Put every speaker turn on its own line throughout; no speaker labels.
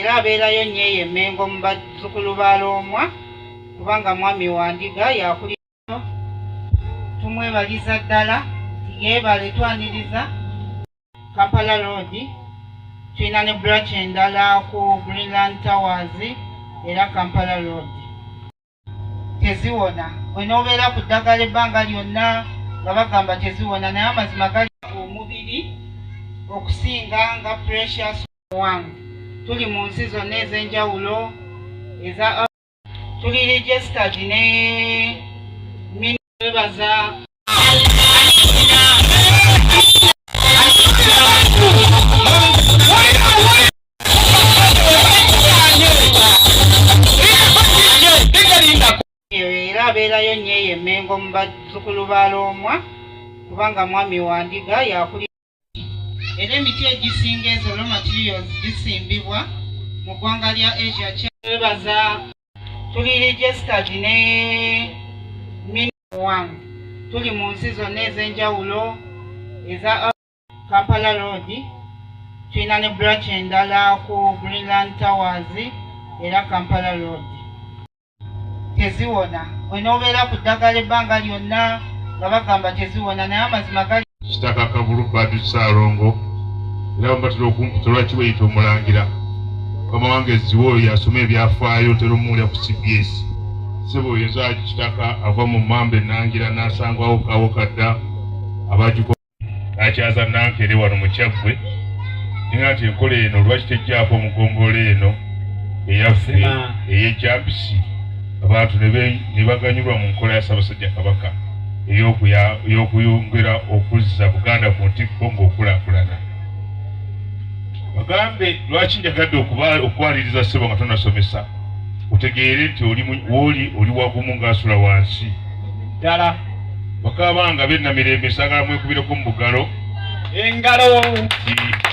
era abeerayo nnyo eyo Emmengo mu bazzukulu ba Loomwa kubanga mwami wa Ndiga yakulira. Tumwebaliza ddala yeebale twaniriza Kampala Road. Tulina ne branch endala ku Greenland Towers era Kampala Road. Teziwona onoobeera ku ddagala ebbanga lyonna nga bagamba teziwona, naye amazima gali omubiri okusinga nga Precious One. Tuli mu nsi zonna ez'enjawulo eza tuli registered ne Minibaza era abeerayo nnyo eyo Emmengo mu bazzukulu ba Loomwa kubanga mwami wa Ndiga yakulira. Era emiti egisinga ezo raw materials gisimbibwa mu ggwanga lya Asia. Kyebaza tuli registered ne One. Tuli mu nsi zonna ez'enjawulo eza Kampala Road. Tulina ne branch endala ku Greenland Towers era Kampala Road. Teziwona onoobeera ku ddagala ebbanga lyonna nga bagamba teziwona, naye amazima gali.
Kitaka Kabulu Badu Saalongo era mbatera okumputolwa kiweyita omulangira kama wange ziwo yasoma ebyafaayo terumuulya ku CBS. Sebo oyinza Kitaka ava mu Mambe Nangira n'asangwawo kawo kadda abagiko akyaza Nankere wano mu Kyaggwe ninga nti enkola eno lwaki tejjaako omugongola eno eyaffe ey'ejampisi abantu ne baganyulwa mu nkola ya Ssaabasajja Kabaka ey'okuyongera okuzza Buganda ku ntikko ng'okulaakulana. Bagambe lwaki njagadde okuwaliriza ssebo nga tonasomesa utegeere nti oli wagumu ng'asula wansi
ddala.
Bakabanga bennamirembe saagala mwekubireko mu bugalo
engalo.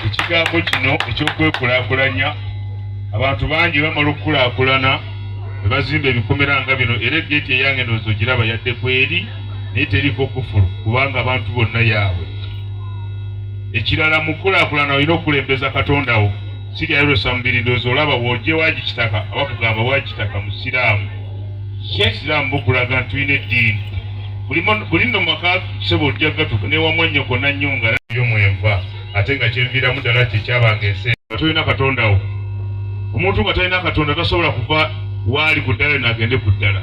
Ekigambo kino eky'okwekulaakulanya abantu bangi bamala okukulaakulana ne bazimba ebikomera nga bino, era egeeti eyange ndowooza ogiraba yadde kweri naye teriko kufulu kubanga abantu bonna yaabwe. Ekirala mu kulaakulana olina okulembeza Katondawo. Sirya Yerosa mubiri ndowooza olaba bw'ojje Waakitaka abakugamba Waakitaka musiraamu. Ekisiraamu bukulaga nti tulina eddiini. Buli nno maka ssebo ojja gatuka n'ewamwannyoko nannyonga by'omwenva ate nga kyenviiramu ddala kyekyabanga ensi. Tolina Katondawo. Omuntu nga talina Katonda tasobola kuva waali ku ddala n'agende ku ddala.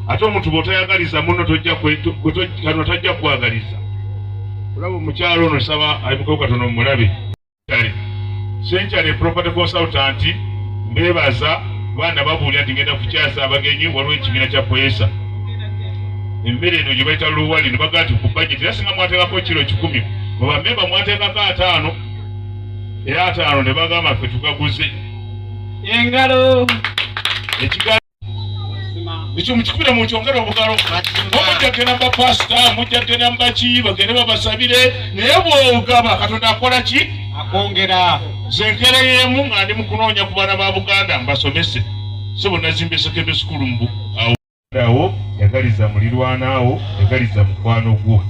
Ate omuntu bw'otayagaliza munno Katonda tajja kwagaliza. Olaba omukyalo ono saba ayimukawo Katonda mumulabe. Senkyale property consultant mbeebaza baana babuulira nti ngenda kukyaza abagenyi waliwo ekibiina kya Poesa. Emmere eno gye bayita luwali ne bagaa nti ku budget era singa mwateekako kiro 10 mu bammemba mwateekako 5 era 5 ne bagamba ffe tugaguze.
Engalo.
Ekyo mukikubira mu kyongera obugalo. Mujja genda mba pasita, mujja genda mba ki bagende babasabire naye bw'ogaba Katonda akola ki?
Akongera.
Zenkere yemu nga ndi mu kunoonya ku baana ba Buganda mbasomese. Sebo nazimba sekende sukulu mbu awo yagaliza mulirwanaawo yagaliza mukwano gwo.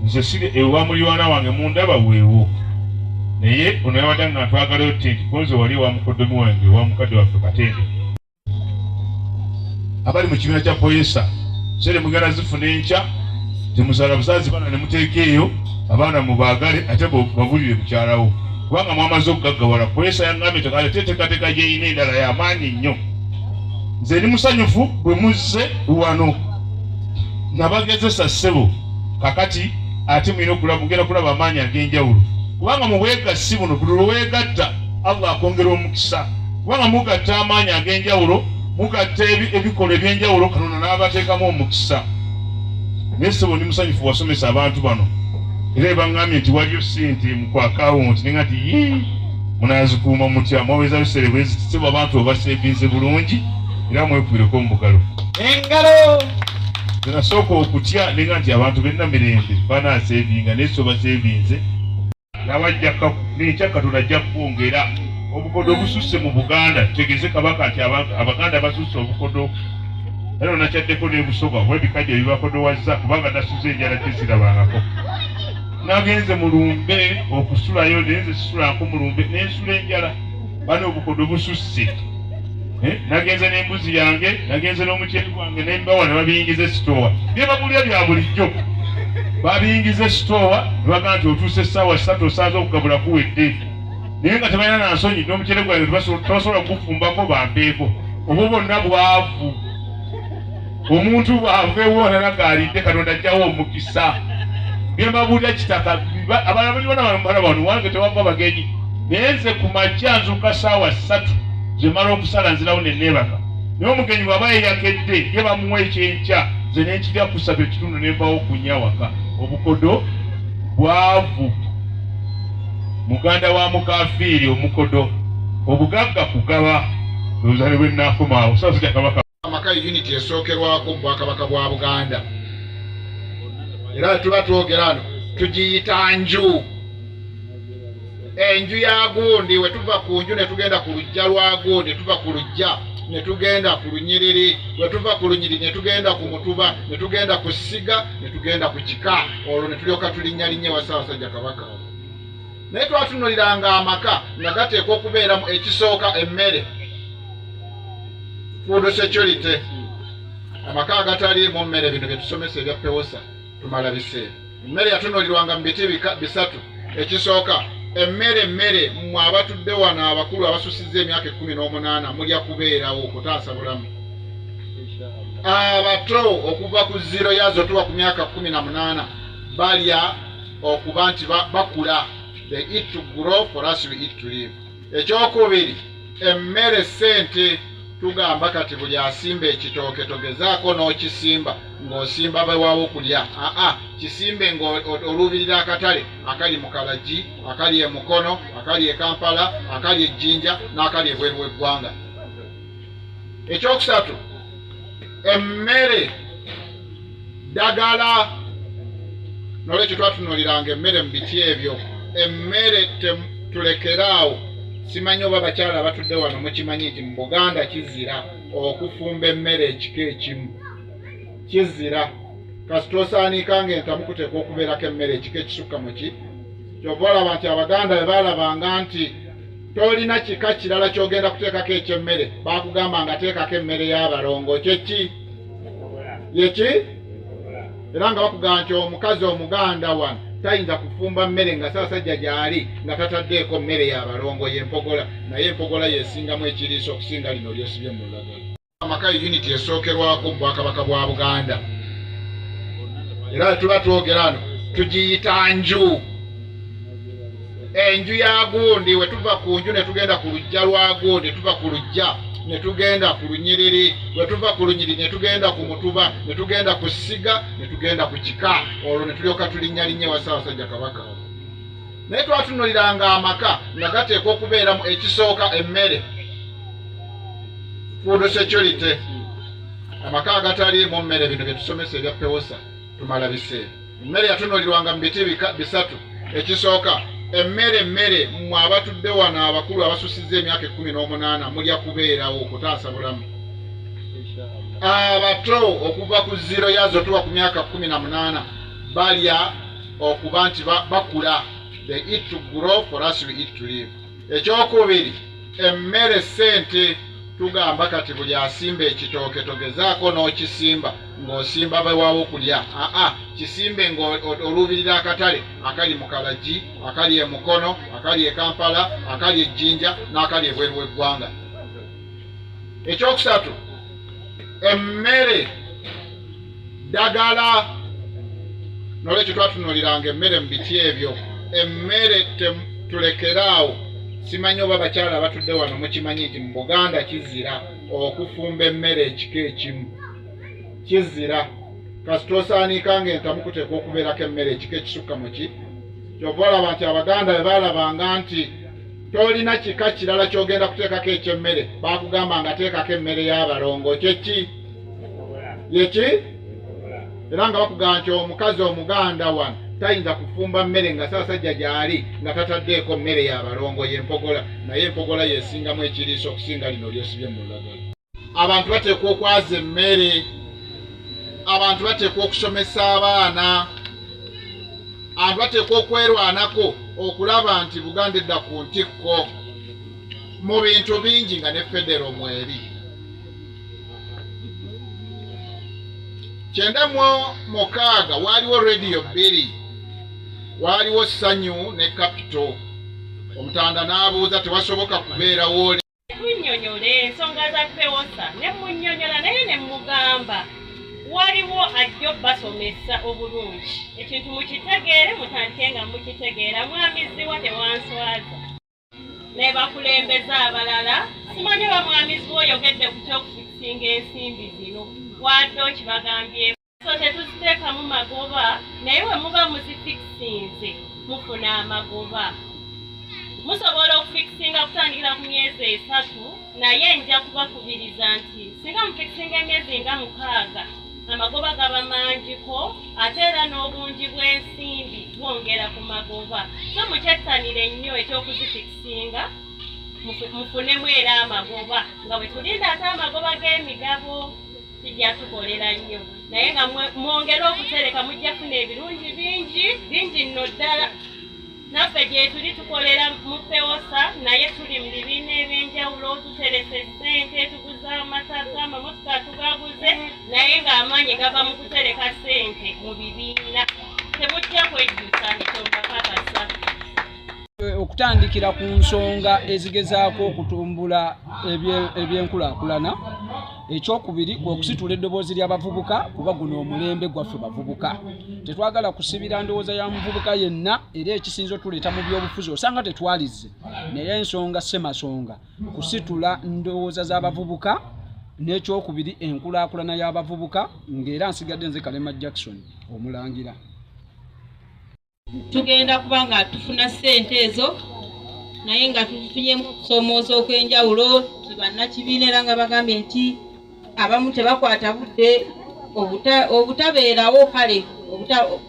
Nze siri ewa mulirwana wange mundaba weewo naye onayawadde nga ntwagalayo tenti konze wali wa mukoddomi wange wa mukadde waffe Katende abali mu kibiina kya Poesa sere mugenda zifuna enkya temusala busazi bana ne muteeka eyo abaana mubaagale ate babulire mukyalawo kubanga mwamaze okugaggawala. Poesa yangambye tekale teteekateeka gyeyina endala y'amaanyi nnyo. Nze ndi musanyufu bwe muzze wano nabagezesa ssebo kakati ate mulina mugenda kulaba amaanyi ag'enjawulo kubanga mu bwegassi buno buli lwe weegatta Allah akwongera omukisa kubanga mugatta amaanyi ag'enjawulo mugatta ebikola eby'enjawulo Katonda n'abateekamu omukisa. Naye ssebo ndi musanyufu wasomesa abantu bano era ebangambye nti waliyo ssente mu akawunti ninga nti munazikuuma mutya mwaweza biseere bwezi ssebo abantu obaseevinze bulungi era mwekubireko mu bugalo.
Engalo.
Nasooka okutya ninga nti abantu bennamirembe banaaseevinga naye so baseevinze n'ekya Katonda ajja kwongera obukodo obususse mu Buganda. Tutegeeze Kabaka nti Abaganda basusse obukodo era nakyaddeko n'ebusoga bwebikajja ebibakodowazza kubanga nasuze enjala tezirabangako. Nagenze mu lumbe okusulayo naye nze sisulanko mu lumbe nensula enjala bano obukodo bususse. Nagenze n'embuzi yange, nagenze n'omuceeri gwange n'embawa ne babiyingiza esitoowa. Bye bagulya bya bulijjo babiyingiza esitoowa ne bagamba nti otuuse essaawa 3 osaaza okugabula kuwedde. Naye nga tebalina na nsonyi n'omuceere gwange tebasobola kugufumbako bampeeko. Obwo bonna bwavu. Omuntu bw'ava ewona ng'alidde Katonda ajjawo omukisa. Bye babulya kitaka abalala bano wange tewava bagenyi. Naye nze ku makya nzuuka ssaawa 3 zemala okusala nzirawo ne neebaka. Naye omugenyi bw'aba yeyakedde ye bamuwa ekyenkya nze ne nkirya ku 3 ekitundu ne nvaawo okunya waka. Obukodo bwavu. Muganda wa mukafiiri omukodo. Obugagga kugaba. Oluzale bwe nnaafumaawo Ssaabasajja Kabaka.
Amaka unity esookerwako mu Bwakabaka bwa Buganda. Era tuba twogera ano tugiyita nju. Enju ya gundi we tuva ku nju ne tugenda ku lujja lwa gundi, tuva ku lujja ne tugenda ku lunyiriri, we tuva ku lunyiriri ne tugenda ku mutuba, ne tugenda ku ssiga, ne tugenda ku kika. Olwo ne tulyoka tulinnyalinnya wa Ssaabasajja Kabaka. Naye twatunuliranga amaka nga gateekwa okubeeramu ekisooka emmere. Food security. Amaka agataliimu mmere bino bye tusomesa ebya pewosa tumala biseera. Emmere yatunulirwanga mu biti bisatu. Ekisooka emmere mmwe abatudde wano abakulu abasusiza emyaka 18 mulya kubeerawo okutaasa bulamu. Abato okuva ku 0 yazo tuwa ku myaka 18 balya okuba nti bakula. They eat to grow, for us we eat to live. Ekyokubiri emmere ssente. Tugamba kati buli asimba ekitooke togezaako n'okisimba ng'osimba bewaawo kulya. Kisimbe ng'oluubirira akatale akali mu Kalagi, akali e Mukono, akali e Kampala, akali e Jjinja n'akali ebweru w'eggwanga. Ekyokusatu emmere ddagala. N'olwekyo twatunuliranga emmere mu biti ebyo. Emmere tulekeraawo. Simanyi oba bakyala abatudde wano mukimanyi nti mu Buganda kizira okufumba emmere ekika ekimu. Kizira. Kasita osaanikanga entamu kuteekwa okubeerako emmere ekika ekisukka mu ki. Kyova olaba nti Abaganda bwe baalabanga nti tolina kika kirala ky'ogenda kuteekako eky'emmere, baakugamba nga teekako emmere y'abalongo. Kyeki? Yeki? Era nga bakugamba nti omukazi Omuganda wano tayinza kufumba mmere nga Ssaabasajja gy'ali nga tataddeeko mmere y'abalongo y'empogola. Naye empogola yeesingamu ekiriisa okusinga lino lyosibye mu lulagala. Amaka unity esookerwako mu Bwakabaka bwa Buganda. Era tuba twogera ano tugiyita nju. Enju ya gundi we tuva ku nju ne tugenda ku lujja lwa gundi, tuva ku lujja ne tugenda ku lunyiriri, we tuva ku lunyiriri ne tugenda ku mutuba, ne tugenda ku ssiga, ne tugenda ku kika. Olwo ne tulyoka tulinnyalinnya wa Ssaabasajja Kabaka. Naye twatunuliranga amaka nga gateekwa okubeeramu ekisooka emmere. Food security. Amaka agataliimu mmere bino bye tusomesa ebya pewosa tumala biseera. Emmere yatunulirwanga mu biti bisatu. Ekisooka emmere mmwe abatudde wano abakulu abasusiza emyaka 18 mulya kubeerawo okutaasa bulamu. Abato okuva ku 0 yazo tuwa ku myaka 18 balya okuba nti bakula. They eat to grow, for us we eat to live. Ekyokubiri emmere ssente. Tugamba kati buli asimba ekitooke togezaako n'okisimba ng'osimba bewaawo kulya. Kisimbe ng'oluubirira akatale akali mu Kalagi, akali e Mukono, akali e Kampala, akali e Jjinja n'akali ebweru w'eggwanga. Ekyokusatu emmere ddagala. N'olwekyo twatunuliranga emmere mu biti ebyo. Emmere tulekeraawo. Simanyi oba bakyala abatudde wano mukimanyi nti mu Buganda kizira okufumba emmere ekika ekimu. Kizira. Kasita osaanikanga entamu kuteekwa okubeerako emmere ekika ekisukka mu ki. Kyova olaba nti Abaganda bwe baalabanga nti tolina kika kirala ky'ogenda kuteekako eky'emmere, baakugamba nga teekako emmere y'abalongo. Kyeki? Yeki? Era nga bakugamba nti omukazi Omuganda wano tayinza kufumba mmere nga Ssaabasajja gy'ali nga tataddeeko mmere y'abalongo y'empogola. Naye empogola yeesingamu ekiriisa okusinga lino lyosibye mu lulagala. Abantu bateekwa okwaza emmere. Abantu bateekwa okusomesa abaana. Abantu bateekwa okwerwanako okulaba nti Buganda edda ku ntikko. mu bintu bingi nga ne federo mweri. 96 waaliwo radio bbiri, waaliwo Ssanyu ne Capital. Omutanda n'abuuza tewasoboka kubeerawo.
Tunnyonnyole ensonga za Pewosa ne munnyonnyola naye ne mugamba waliwo ajja basomesa obulungi. Ekintu mukitegeere mutandike nga mukitegeera, mwamiziwa tewanswaza. Ne bakulembeza abalala simanyi bamwamizi oyogedde ku kyokufikisinga ensimbi zino wadde kibagambye. So tetuziteekamu magoba naye we muba muzifikisinze mufuna amagoba. Musobola okufikisinga kutandikira ku myezi 3 naye nja kubakubiriza nti singa mufikisinga emyezi nga 6 amagoba gaba mangiko ate era n'obungi bw'ensimbi bwongera ku magoba. So mukyettanire nnyo ekyokuzifikisinga mufunemu era amagoba nga bwe tulinda ate amagoba g'emigabo tujja tukolera nnyo naye nga mwongera okutereka mujja funa ebirungi bingi nno ddala. Naffe gye tuli tukolera mu Pewosa naye tuli mu bibiina ebyenjawulo, tuterese ssente, tuguza amataka, amamotoka tugaguze naye ng'amaanyi gava mu kutereka ssente mu bibiina. Temujja kwejjusa ekyo mbakakasa.
Okutandikira ku nsonga ezigezaako okutumbula ebyenkulaakulana. Ekyokubiri okusitula eddoboozi ly'abavubuka kuba guno omulembe gwaffe bavubuka. Tetwagala kusibira ndowooza ya muvubuka yenna era ekisinzo tuleeta mu byobufuzi osanga tetwalize naye ensonga ssemasonga kusitula ndowooza z'abavubuka. N'ekyokubiri enkulaakulana y'abavubuka ng'era nsigadde nze Kalema Jackson omulangira.
Tugenda kuba nga tufuna ssente ezo naye nga tufunyemu okusomooza okw'enjawulo. Bannakibiina era nga bagambye nti abamu tebakwata budde obutabeerawo kale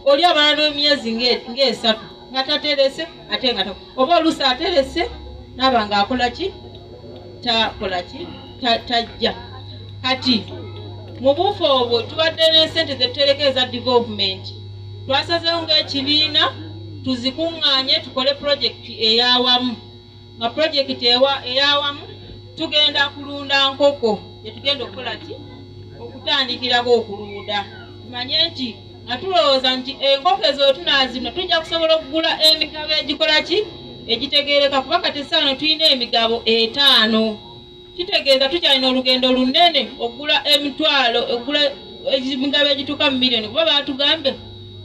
oli abala n'emyezi ng'esatu nga taterese ate nga oba oluusi aterese naaba ng'akola ki tajja. Kati mu buufu obwo tubadde n'essente zetutereka eza development. Twasazeewo ng'ekibiina tuzikuŋŋaanye tukole pulojekiti ey'awamu. Nga pulojekiti ey'awamu tugenda kulunda nkoko gyetugenda okukola ki okutandikirako okulunda. Tumanye nti nga tulowooza nti enkoko ezo tunaazino tujja kusobola okugula emigabo egikola ki egitegeereka kuba kati essaano tulina emigabo 5. Kitegeeza tukyalina olugendo lunene okugula emitwalo okugula emigabo egituuka mu miliyoni kuba baatugambe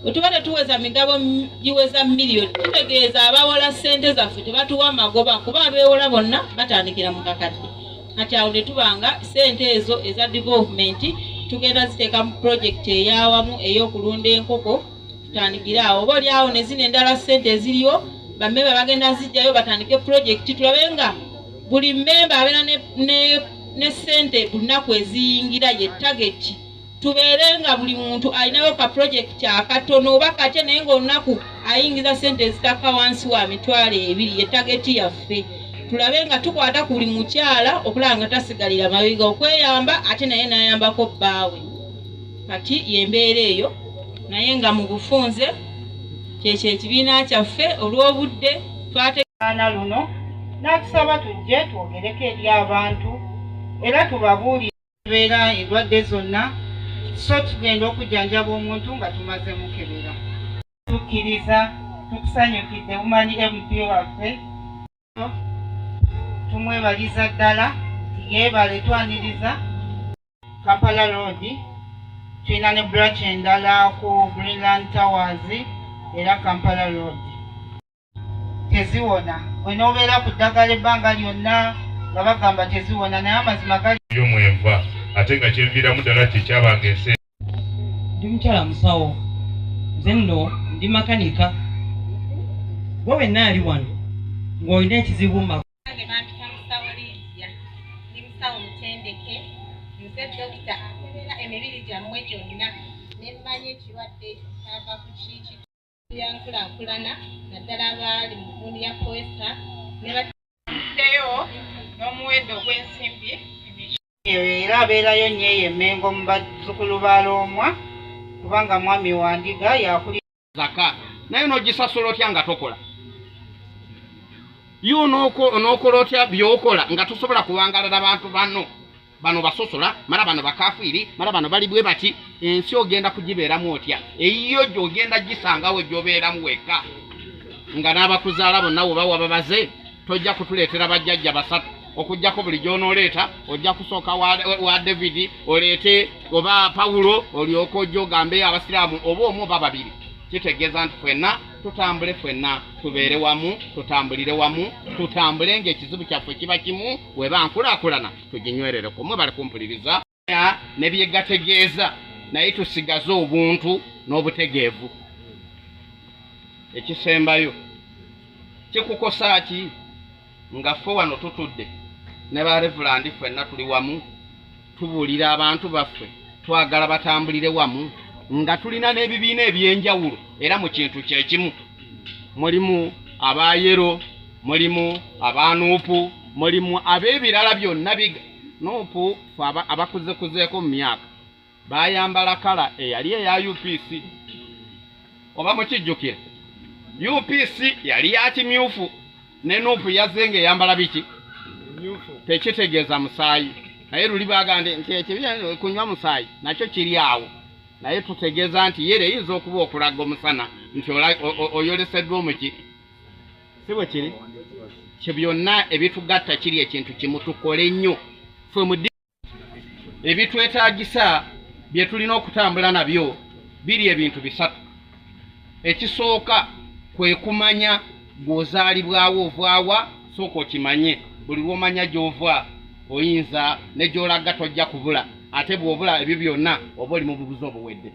bwe tuba tetuweza migabo giweza miliyoni kitegeeza abawola ssente zaffe tebatuwa magoba kuba abeewola bonna batandikira mu kakadde. Kati awo ne tubanga ssente ezo eza development tugenda ziteeka mu pulojekiti ey'awamu ey'okulunda enkoko tutandikire awo. Oba oli awo ne zino endala ssente eziriyo bammemba bagenda zijjayo batandike pulojekiti tulabe nga buli mmemba abeera ne ssente buli nnaku eziyingira ye tageti. Tubeere nga buli muntu alinawo ka pulojekiti akatono oba kate naye ng'olunaku ayingiza ssente ezitaka wansi wa mitwalo 2 ye tageti yaffe. Tulabe nga tukwata ku buli mukyala okulaba nga tasigalira mabiga okweyamba ate naye n'ayambako bbaawe. Kati y'embeera eyo naye nga mu bufunze kyekyo ekibiina kyaffe olw'obudde
twategaana luno n'atusaba tujje twogereko eri abantu era tubabuulire beera endwadde zonna so tugenda okujjanjaba omuntu nga tumaze mukebera. Tukkiriza tukusanyukidde bumanyi MP waffe tumwebaliza ddala yeebale twaniriza Kampala Road tulina ne branch endala ku Greenland Towers era Kampala Road teziwona onoobeera ku ddagala ebbanga lyonna nga bagamba teziwona naye amazima gali
yomwenva ate nga kyenviiramu ddala kyekyabanga ensi.
Ndi mukyala musawo nze nno ndi makanika gwe wenna ali wano ng'olina ekizibu mu
musawo mutendeke nze dokita akolera emibiri gyammwe gyonna nemmanyi ekirwadde kyava ku kiki byankulaakulana naddala abaali mu gundi ya Pewosa ne batuddeyo n'omuwendo ogw'ensimbi
era abeerayo nnyo eyo Emmengo mu bazzukulu ba Loomwa kubanga mwami wa Ndiga yakuli
zaka naye n'ogisasula otya nga tokola
onookola otya byokola nga tosobola kuwangalira abantu bano basosola mala bano bakafiiri mala bano bali bwe bati ensi ogenda kugibeeramu otya eyiyo gy'ogenda gisangawo gy'obeeramu wekka nga n'abakuzaala bonna bwe bawa babaze tojja kutuleetera bajjajja basatu okujjako buli gy'onooleeta ojja kusooka wa David oleete oba Pawulo olyoka ojja ogambe abasiraamu oba omu oba babiri kitegeeza nti ffenna tutambule ffenna tubeere wamu tutambulire wamu tutambule ng'ekizibu kyaffe kiba kimu weba nkulaakulana tuginywerereko mwe bali kumpuliriza ne byegategeeza naye tusigaze obuntu n'obutegeevu ekisembayo kikukosa ki nga ffe wano tutudde ne ba Reverend ffenna tuli wamu tubuulira abantu baffe twagala batambulire wamu nga tulina n'ebibiina ebyenjawulo era mu kintu kyekimu mulimu abayero mulimu abanuupu mulimu ab'ebirala byonna biga nuupu abakuzekuzeeko mu myaka bayambala kala eyali eya UPC oba mukijjukira UPC yali ya kimyufu ne nuupu yazze ng'eyambala biki tekitegeeza musaayi naye luli bagande nti ekibya kunywa musaayi nakyo kiri awo naye tutegeeza nti yere eyinza okuba okulaga omusana nti oyoleseddwa omuki si bwe kiri kye byonna ebitugatta kiri ekintu kimu tukole nnyo ffe mu ebitwetaagisa bye tulina okutambula nabyo biri ebintu bisatu ekisooka kwe kumanya gw'ozaalibwawo ovaawa sooka okimanye buli lw'omanya gy'ova oyinza ne gy'olaga tojja kubula ate bw'obula ebyo byonna oba oli mu bubuzi obuwedde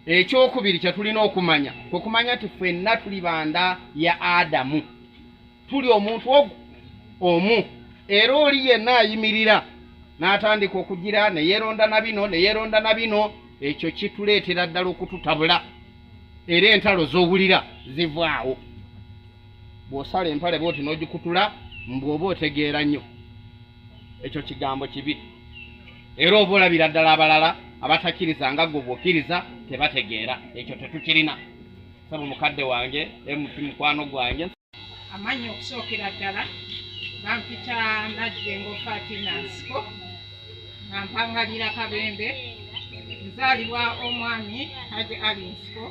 ekyokubiri kye tulina okumanya kwe kumanya nti ffenna tuli banda ya Adamu tuli omuntu omu era oli yenna ayimirira n'atandika okugira ne yeeronda na bino ekyo kituleetera ddala okututabula era entalo z'owulira zivaawo bw'osala empale bw'oti n'ogikutula mbw'oba otegeera nnyo ekyo kigambo kibi era oba olabira ddala abalala abatakkiriza nga gwe bw'okkiriza tebategeera ekyo tetukirina saba mukadde wange emuti mukwano gwange
amanyi okusookera ddala bampita Najjengo Fatina Nsiko nga mpangalira Kabembe nzaalibwa omwami Haji Ali Nsiko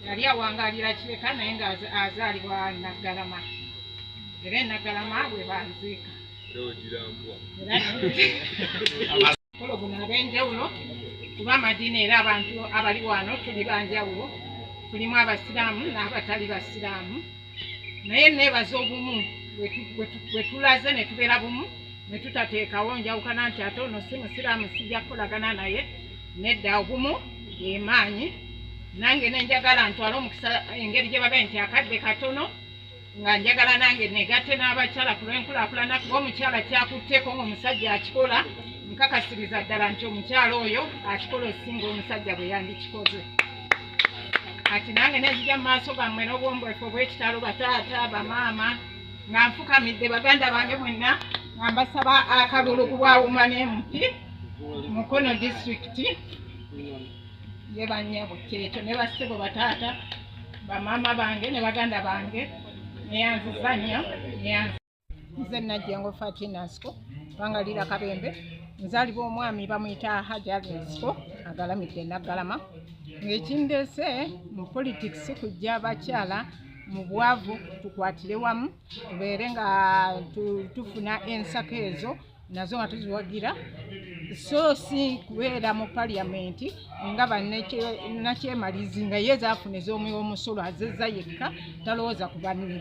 yali awangalira Kireka naye nga azaalibwa Naggalama era Naggalama bwe banziika kolo guno ab'enjawulo kuba amadiini era abantu abali wano tuli banjawulo tulimu abasiraamu n'abatali basiraamu naye neebaza obumu bwe tulaze ne tubeera bumu ne tutateekawo njawukana nti ate ono si musiraamu sijja kukolagana naye nedda obumu emaanyi nange nenjagala ntwale omukisa engeri gye babe nti akadde katono nga njagala nange negatte n'abakyala ku lw'enkulaakulana kuba omukyala kyakutteko ng'omusajja akikola nkakasiriza ddala nti omukyala oyo akikola osinga omusajja bwe yandikikoze kati nange nenzija mu maaso gammwe n'obwombwefu obw'ekitalo bataata bamaama nga nfukamidde baganda bange mwenna nga mbasaba akalulu ku bwawuma n'emuti Mukono disitulikiti ye bannyabutte ekyo ne bassebo bataata bamaama bange ne baganda bange neyanziza nnyo nze Najjengo Fatina Nsiko bangalira Kabembe nzaalibwa omwami bamuyita Haji Ali Nsiko agalamidde Naggalama ng'ekindeese mu politics kujja abakyala mu bwavu tukwatire wamu tubeere nga tufuna ensako ezo nazo nga tuziwagira so si kubeera mu paliamenti nga bannakyemalizi nga ye zaafuna ez'omwoyo omusolo azezza yekka talowooza ku banne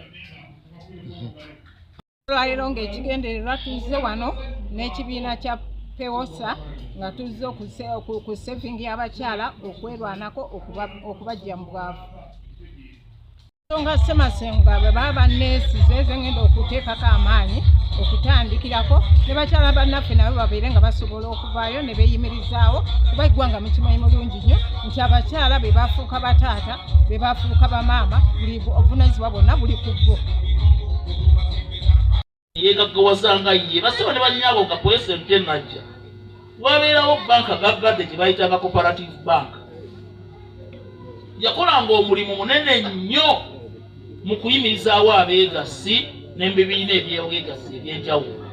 olwaleero ng'ekigendererwa tuzze wano n'ekibiina kya PEWOSA nga tuzze ku sevingi y'abakyala okwerwanako okubajja mu bwavu nga Ssemasenga bwe baba banneesize ze ngenda okuteekako amaanyi okutandikirako ne bakyala bannaffe nabo babeere nga basobola okuvaayo ne beeyimirizaawo kuba eggwanga mukimanyi mulungi nnyo nti abakyala be bafuuka bataata be bafuuka bamaama buli obuvunaanyizibwa bwonna buli ku bbo
yegaggawaza ye basaba ne bannyabo nga pulezidenti najja wabeerawo banka gaggadde gye bayitanga cooperative bank yakolanga omulimu munene nnyo mu kuyimirizaawo abeegassi n'ebibiina ebyobwegassi ebyenjawulo.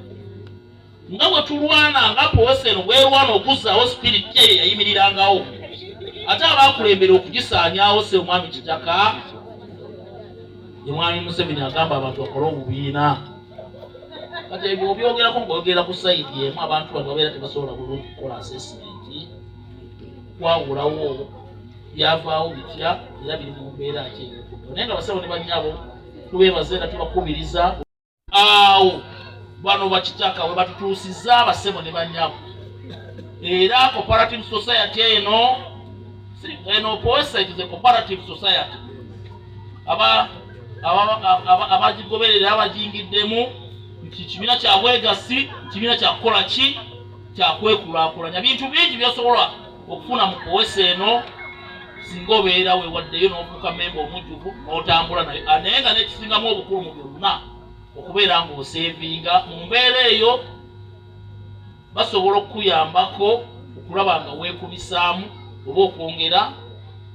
Nga bwe tulwana nga Powesero bwerwana okuzzaawo sipiriti eyo yayimirirangawo, ate abaakulembera okugisaanyaawo se omwami Kitaka ye mwami Museveni agamba abantu bakole obubiina. Kati ebyo obyogerako ng'oyogera ku sayidi emu, abantu bano babeera tebasobola bulungi kukola asesimenti, kwawulawo byavaawo bitya era biri mu mbeera ki. Naye nga basawo ne bannyabo tubeebaze era tubakubiriza awo bano bakitaka we batutuusizza abasebo ne bannyabo. Era cooperative society eno Powesero is a cooperative society. Abagigoberera abajingiddemu nti kibiina kya bwegassi, kibiina kya kukola ki, kya kwekulaakulanya. Bintu bingi byosobola okufuna mu Powesero eno singa obeera weewaddeyo n'ofuuka memba omujjuvu n'otambula naye, naye nga n'ekisingamu obukulu mu byonna okubeera ng'oseevinga. Mu mbeera eyo basobola okukuyambako okulaba nga weekubisaamu oba okwongera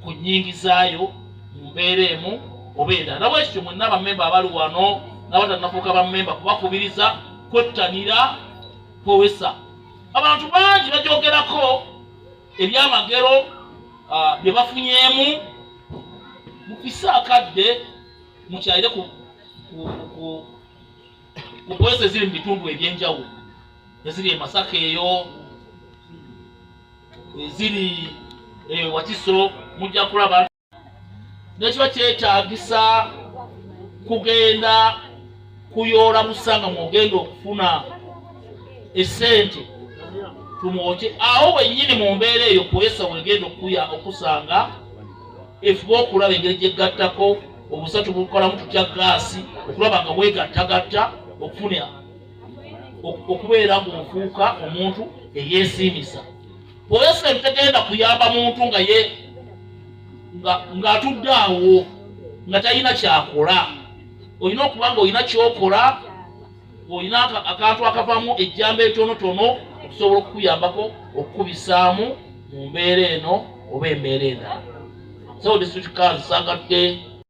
ku nnyingizaayo mu mbeera emu oba endala. Nabwekityo mwenna bammemba abali wano n'abatannafuuka bammemba kubakubiriza kwettanira Powesero. Abantu bangi bagyogerako ebyamagero bye bafunyeemu mukisa akadde mukyalire ku Powesero eziri mu bitundu ebyenjawulo, eziri e Masaka eyo, eziri Wakiso, mujja kulaba nekiba kyetaagisa kugenda kuyoola busanga mwogenda okufuna esente tumwoke. Awo wennyini mu mbeera eyo Powesero wegenda okusanga efuba okulaba engeri gyegattako obusatu bukolamu tutya gaasi, okulaba nga wegattagatta okufuna okubeera ng'ofuuka omuntu eyeesiimisa. Powesero tegenda kuyamba muntu ng'atudde awo nga talina kyakola. Olina okuba nga olina kyokola, olina akantu akavamu ejjamba etonotono okusobola okukuyambako okukubisaamu mu mbeera eno oba embeera endala. So district council sangadde